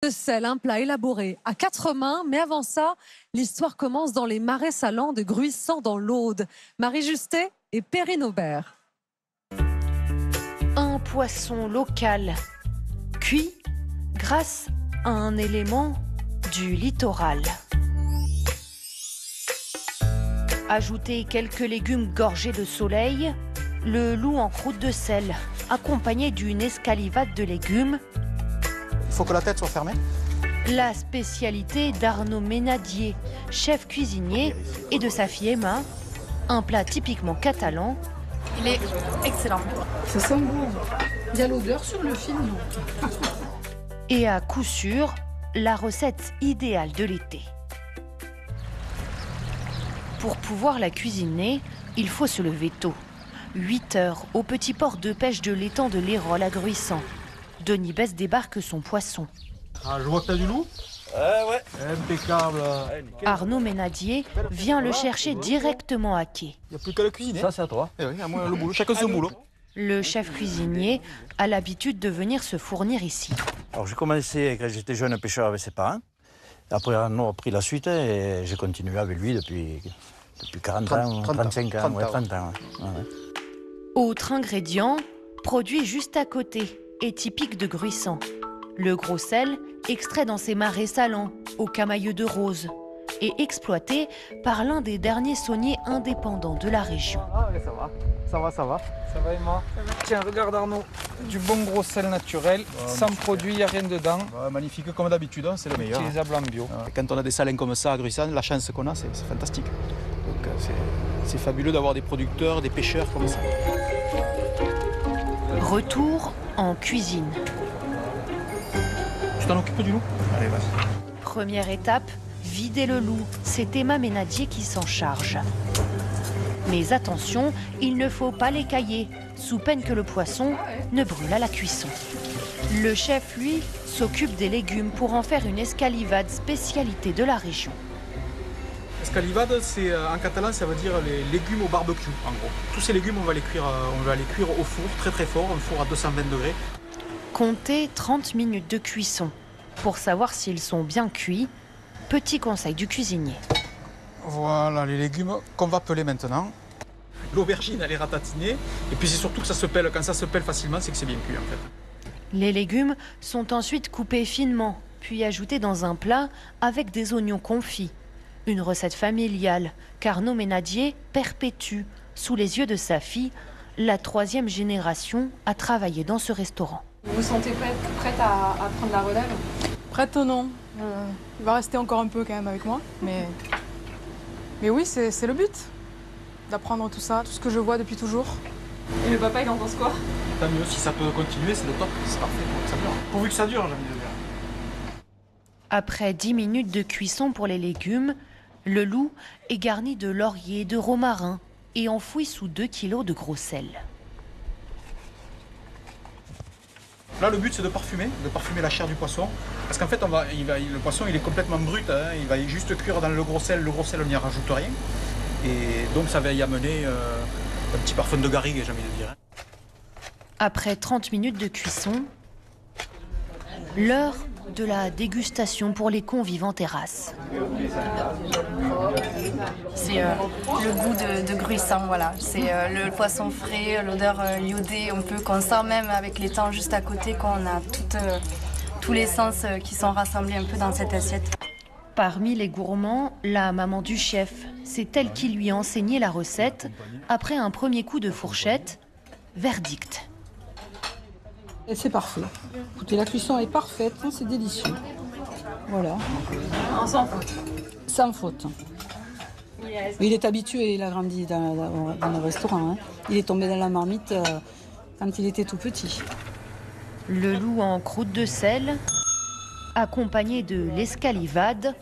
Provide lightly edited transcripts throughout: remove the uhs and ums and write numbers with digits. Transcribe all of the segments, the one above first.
De sel, un plat élaboré à 4 mains. Mais avant ça, l'histoire commence dans les marais salants de Gruissant dans l'Aude. Marie Justet et Perrine Aubert. Un poisson local, cuit grâce à un élément du littoral. Ajoutez quelques légumes gorgés de soleil, le loup en croûte de sel, accompagné d'une escalivade de légumes. Il faut que la tête soit fermée. La spécialité d'Arnaud Ménadier, chef cuisinier, et de sa fille Emma, un plat typiquement catalan. Il est excellent. Ça sent bon. Il y a l'odeur sur le film. Et à coup sûr, la recette idéale de l'été. Pour pouvoir la cuisiner, il faut se lever tôt. 8 heures au petit port de pêche de l'étang de l'Hérole à Gruissant. Denis Besse débarque son poisson. Ah, je vois que t'as du loup. Ouais. Impeccable. Arnaud Ménadier vient le chercher directement à quai. Il n'y a plus qu'à le cuisiner. Ça, c'est à toi. Eh oui, à moi le boulot. Chacun son boulot. Le chef cuisinier a l'habitude de venir se fournir ici. Alors, j'ai commencé quand j'étais jeune pêcheur avec ses parents. Après, on a pris la suite et j'ai continué avec lui depuis 40 ans, 35 ans, 30 ans. Ouais. Autre ingrédient, produit juste à côté et typique de Gruissant. Le gros sel, extrait dans ces marais salants, au camailleux de rose, et exploité par l'un des derniers sauniers indépendants de la région. Ah, ouais, ça va. Ça va, Emma. Tiens, regarde Arnaud. Du bon gros sel naturel, sans produit, il n'y a rien dedans. Magnifique comme d'habitude, hein, c'est le meilleur. Utilisable en bio. Quand on a des salins comme ça à Gruissant, la chance qu'on a, c'est fantastique. Donc c'est fabuleux d'avoir des producteurs, des pêcheurs comme ça. Retour en cuisine. Tu t'en occupes du loup? Allez, vas-y. Première étape, vider le loup. C'est Emma Ménadier qui s'en charge. Mais attention, il ne faut pas l'écailler, sous peine que le poisson ne brûle à la cuisson. Le chef, lui, s'occupe des légumes pour en faire une escalivade, spécialité de la région. Escalivade, en catalan, ça veut dire les légumes au barbecue, en gros. Tous ces légumes, on va les cuire au four, très très fort, un four à 220 degrés. Comptez 30 minutes de cuisson. Pour savoir s'ils sont bien cuits, petit conseil du cuisinier. Voilà les légumes qu'on va peler maintenant. L'aubergine, elle est ratatinée. Et puis c'est surtout que ça se pèle. Quand ça se pèle facilement, c'est que c'est bien cuit en fait. Les légumes sont ensuite coupés finement, puis ajoutés dans un plat avec des oignons confits. Une recette familiale qu'Arnaud Ménadier perpétue sous les yeux de sa fille, la 3e génération à travailler dans ce restaurant. Vous vous sentez prête à prendre la relève? Prête non. Il va rester encore un peu quand même avec moi. Mais oui, c'est le but. D'apprendre tout ça, tout ce que je vois depuis toujours. Et le papa, il en pense quoi? Tant mieux, si ça peut continuer, c'est le top. C'est parfait, ça dure. Pourvu que ça dure, j'ai envie de dire. Après 10 minutes de cuisson pour les légumes, le loup est garni de laurier, de romarin et enfoui sous 2 kilos de gros sel. Là, le but, c'est de parfumer la chair du poisson. Parce qu'en fait, le poisson, il est complètement brut. Hein, il va juste cuire dans le gros sel. Le gros sel, on n'y rajoute rien. Et donc, ça va y amener un petit parfum de garrigue, j'ai envie de dire. Après 30 minutes de cuisson, l'heure de la dégustation pour les convives en terrasse. C'est le goût de Gruissant, voilà. C'est le poisson frais, l'odeur iodée, qu'on sent même avec les temps juste à côté, qu'on a tous les sens qui sont rassemblés un peu dans cette assiette. Parmi les gourmands, la maman du chef, c'est elle qui lui a enseigné la recette. Après un premier coup de fourchette, verdict. Et c'est parfait. Écoutez, la cuisson est parfaite, c'est délicieux. Voilà. Sans faute. Sans faute. Il est habitué, il a grandi dans le restaurant. Hein. Il est tombé dans la marmite quand il était tout petit. Le loup en croûte de sel, accompagné de l'escalivade,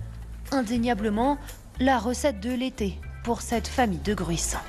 indéniablement la recette de l'été pour cette famille de Gruissant.